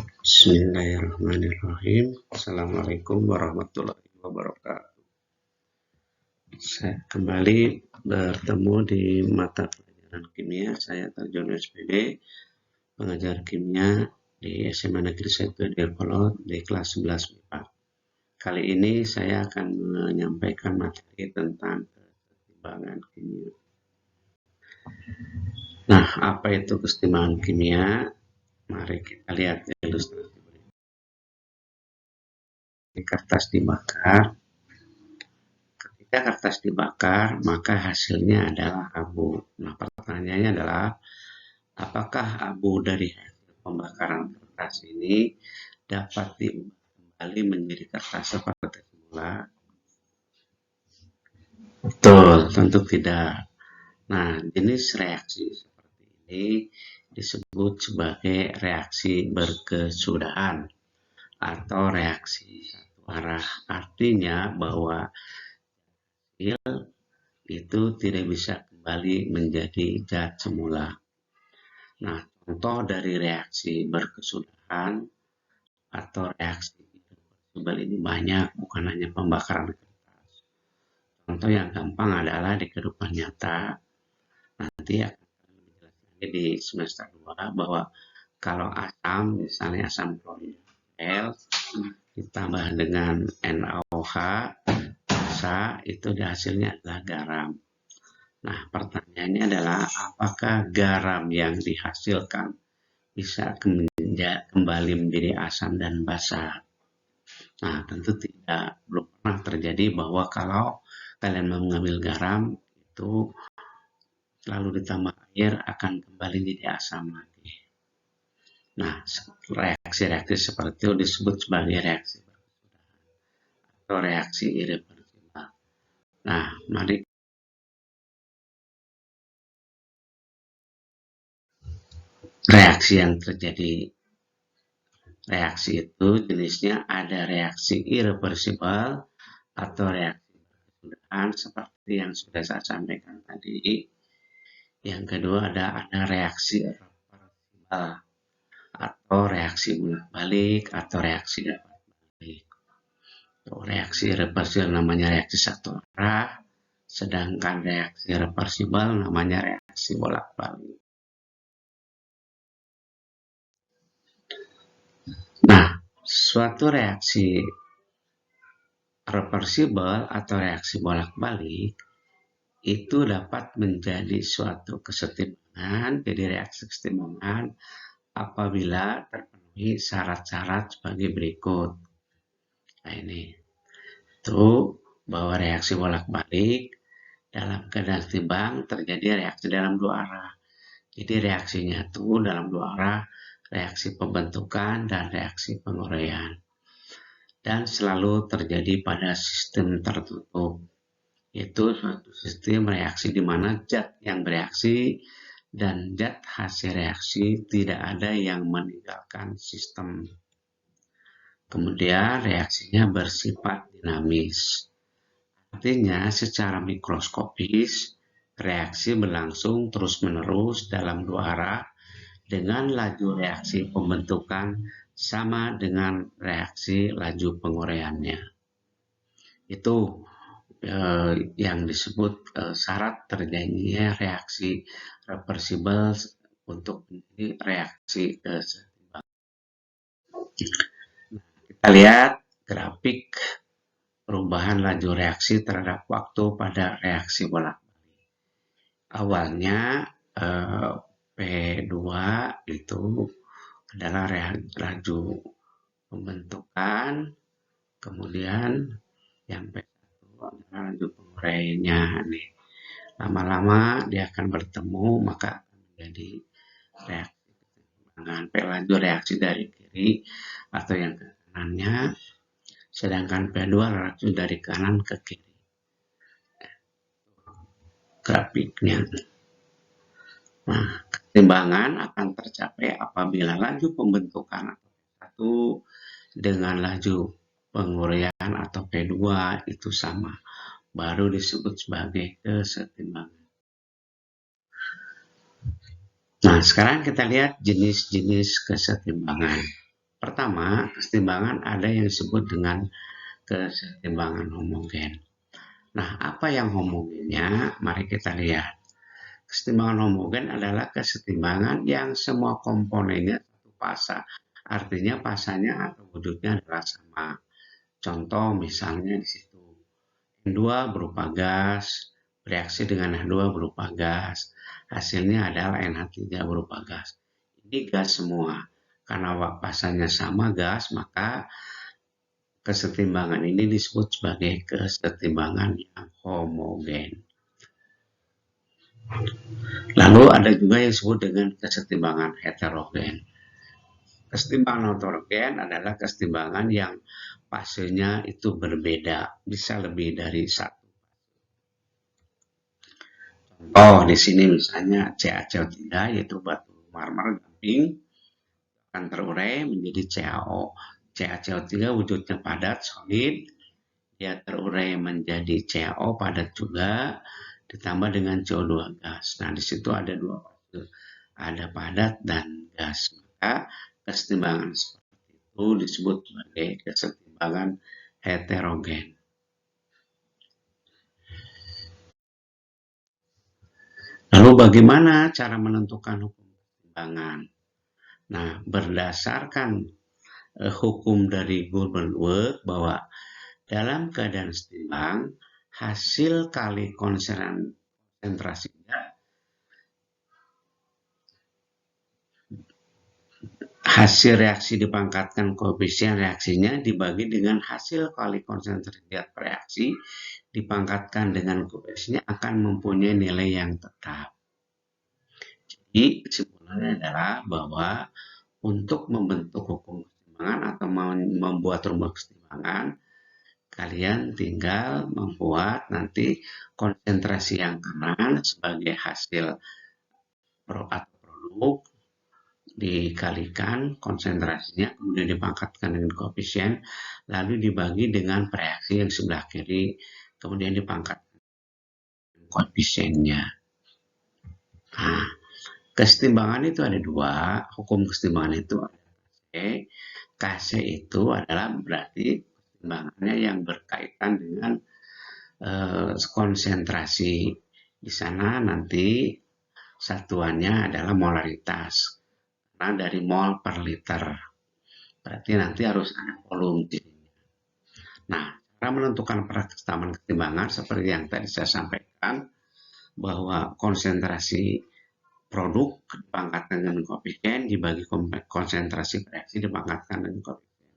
Bismillahirrahmanirrahim. Assalamualaikum warahmatullahi wabarakatuh. Saya kembali bertemu di mata pelajaran kimia. Saya Tarjono SPD, pengajar kimia di SMA Negeri 1 Depolot di kelas 11 MIPA. Kali ini saya akan menyampaikan materi tentang keseimbangan kimia. Nah, apa itu keseimbangan kimia? Mari kita lihat ilustrasi berikut. Kertas dibakar. Ketika kertas dibakar, maka hasilnya adalah abu. Nah, pertanyaannya adalah, apakah abu dari hasil pembakaran kertas ini dapat diubah kembali menjadi kertas seperti semula? Betul, tentu tidak. Nah, jenis reaksi seperti ini disebut sebagai reaksi berkesudahan atau reaksi satu arah. Artinya bahwa itu tidak bisa kembali menjadi zat semula. Nah, contoh dari reaksi berkesudahan atau reaksi irreversibel ini banyak, bukan hanya pembakaran kertas. Contoh yang gampang adalah di kehidupan nyata. Nanti akan lebih jelas lagi di semester 2 bahwa kalau asam, misalnya asam klorida ditambah dengan NaOH, itu hasilnya adalah garam. Nah, pertanyaannya adalah apakah garam yang dihasilkan bisa kembali menjadi asam dan basa? Nah, tentu tidak. Belum pernah terjadi bahwa kalau kalian mengambil garam, itu lalu ditambah air akan kembali menjadi asam lagi. Nah, reaksi-reaksi seperti itu disebut sebagai reaksi berkesudahan atau reaksi irreversibel. Nah, mari reaksi yang terjadi. Reaksi itu jenisnya ada reaksi irreversibel atau reaksi berkesudahan seperti yang sudah saya sampaikan tadi. Yang kedua ada reaksi reversibel atau reaksi bolak-balik atau reaksi dapat balik. Reaksi reversibel namanya reaksi satu arah, sedangkan reaksi reversibel namanya reaksi bolak-balik. Nah, suatu reaksi reversibel atau reaksi bolak-balik itu dapat menjadi suatu kesetimbangan, jadi reaksi kesetimbangan apabila terpenuhi syarat-syarat sebagai berikut. Nah, ini itu bahwa reaksi bolak-balik dalam keadaan seimbang terjadi reaksi dalam dua arah. Jadi reaksinya itu dalam dua arah, reaksi pembentukan dan reaksi penguraian. Dan selalu terjadi pada sistem tertutup. Itu suatu sistem reaksi di mana zat yang bereaksi dan zat hasil reaksi tidak ada yang meninggalkan sistem. Kemudian reaksinya bersifat dinamis. Artinya secara mikroskopis reaksi berlangsung terus-menerus dalam dua arah dengan laju reaksi pembentukan sama dengan reaksi laju penguraiannya. Itu yang disebut syarat terjadinya reaksi reversibel untuk menjadi reaksi keseimbangan. Kita lihat grafik perubahan laju reaksi terhadap waktu pada reaksi bolak-balik. Awalnya P2 itu adalah laju pembentukan, kemudian yang P1 adalah laju penguraiannya nih. Lama-lama dia akan bertemu maka akan menjadi reaksi keseimbangan. P laju reaksi dari kiri atau yang ke kanannya, sedangkan P2 reaksi dari kanan ke kiri. Grafiknya. Nah, keseimbangan akan tercapai apabila laju pembentukan atau P1 dengan laju penguraian atau P2 itu sama. Baru disebut sebagai keseimbangan. Nah, sekarang kita lihat jenis-jenis keseimbangan. Pertama, kesetimbangan ada yang disebut dengan kesetimbangan homogen. Nah, apa yang homogennya? Mari kita lihat. Kesetimbangan homogen adalah kesetimbangan yang semua komponennya satu fasa. Artinya fasanya atau wujudnya adalah sama. Contoh misalnya di situ N2 berupa gas, bereaksi dengan H2 berupa gas. Hasilnya adalah NH3 berupa gas. Ini gas semua. Karena fasanya sama gas, maka kesetimbangan ini disebut sebagai kesetimbangan yang homogen. Lalu ada juga yang disebut dengan kesetimbangan heterogen. Kesetimbangan heterogen adalah kesetimbangan yang fasenya itu berbeda, bisa lebih dari satu. Oh, di sini misalnya CaCO3 yaitu batu marmer gamping akan terurai menjadi CaO. CaCO3 wujudnya padat, solid, dia terurai menjadi CaO padat juga, ditambah dengan CO2 gas. Nah, di situ ada dua fase, ada padat dan gas. Maka kesetimbangan seperti itu disebut sebagai kesetimbangan heterogen. Lalu bagaimana cara menentukan hukum kesetimbangan? Nah, berdasarkan hukum dari Gutenberg bahwa dalam keadaan setimbang, hasil kali konsentrasinya hasil reaksi dipangkatkan koefisien reaksinya dibagi dengan hasil kali konsentrasi reaksi dipangkatkan dengan koefisiennya akan mempunyai nilai yang tetap. Jadi kesimpulannya adalah bahwa untuk membentuk hukum kesetimbangan atau membuat rumus kesetimbangan, kalian tinggal membuat nanti konsentrasi yang kanan sebagai hasil atau produk dikalikan konsentrasinya, kemudian dipangkatkan dengan koefisien, lalu dibagi dengan reaksi yang sebelah kiri, kemudian dipangkatkan koefisiennya. Nah, kesetimbangan itu ada dua, hukum kesetimbangan itu ada KC itu adalah berarti kesetimbangannya yang berkaitan dengan konsentrasi. Di sana nanti satuannya adalah molaritas. Karena dari mol per liter. Berarti nanti harus ada volume. Nah, cara menentukan kesetimbangan seperti yang tadi saya sampaikan, bahwa konsentrasi produk dipangkatkan dengan koefisien dibagi konsentrasi reaksi dipangkatkan dengan koefisien.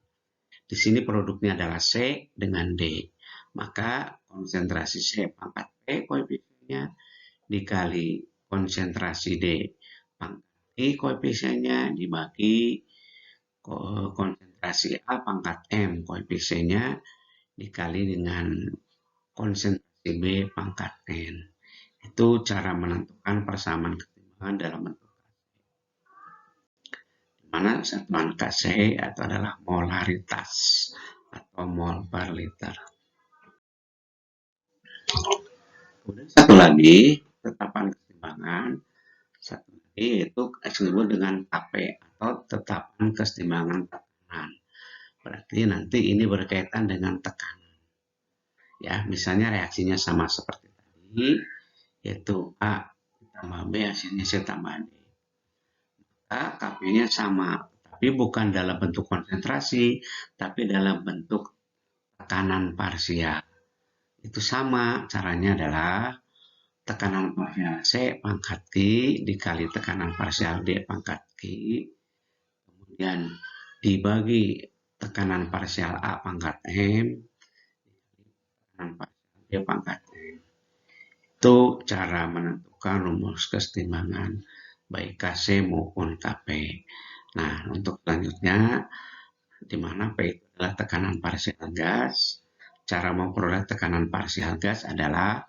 Di sini produknya adalah C dengan D. Maka konsentrasi C pangkat P koefisiennya dikali konsentrasi D pangkat I koefisiennya dibagi konsentrasi A pangkat M koefisiennya dikali dengan konsentrasi B pangkat N. Itu cara menentukan persamaan kesetimbangan dalam bentuk KC. Di mana satuan KC itu adalah molaritas atau mol per liter. Kemudian satu lagi tetapan kesetimbangan, satu lagi yaitu disebut dengan KP atau tetapan kesetimbangan tekanan. Berarti nanti ini berkaitan dengan tekanan. Ya, misalnya reaksinya sama seperti tadi, yaitu A tambah B hasilnya C tambah D. Maka KP-nya sama, tapi bukan dalam bentuk konsentrasi, tapi dalam bentuk tekanan parsial. Itu sama, caranya adalah tekanan parsial C pangkat Q dikali tekanan parsial D pangkat Q, kemudian dibagi tekanan parsial A pangkat M, tekanan parsial D pangkat M. Itu cara menentukan rumus kesetimbangan baik KC maupun KP. Nah, untuk selanjutnya, di mana P itu adalah tekanan parsial gas. Cara memperoleh tekanan parsial gas adalah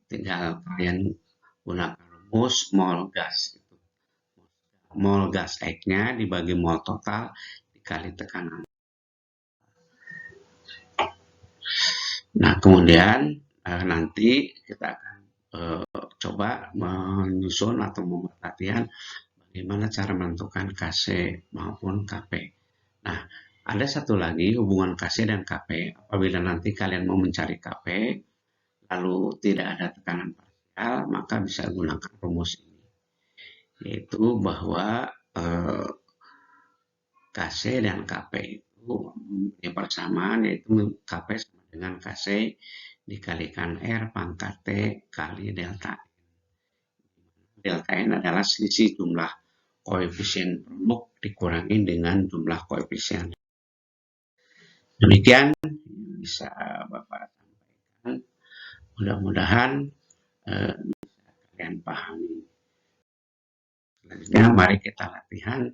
tinggal kalian gunakan rumus mol gas. Mol gas X-nya dibagi mol total dikali tekanan. Nah, kemudian nanti kita akan coba menyusun atau membuat latihan bagaimana cara menentukan KC maupun KP. Nah, ada satu lagi hubungan Kc dan Kp. Apabila nanti kalian mau mencari Kp, lalu tidak ada tekanan parsial, maka bisa gunakan rumus ini. Yaitu bahwa Kc dan Kp itu yang persamaan, yaitu Kp sama dengan Kc dikalikan R pangkat T kali delta N. Delta N adalah selisih jumlah koefisien produk dikurangi dengan jumlah koefisien. Demikian bisa Bapak sampaikan. Mudah-mudahan bisa kalian pahami. Selanjutnya mari kita latihan.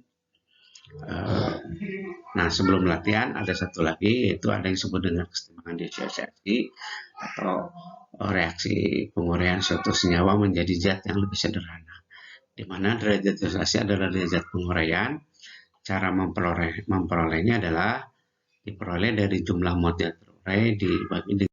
Nah, sebelum latihan ada satu lagi, yaitu ada yang disebut dengan kesetimbangan disosiasi atau reaksi penguraian suatu senyawa menjadi zat yang lebih sederhana, di mana derajat disosiasi adalah derajat penguraian. Cara memperolehnya adalah diperoleh dari jumlah mol yang terurai dibagi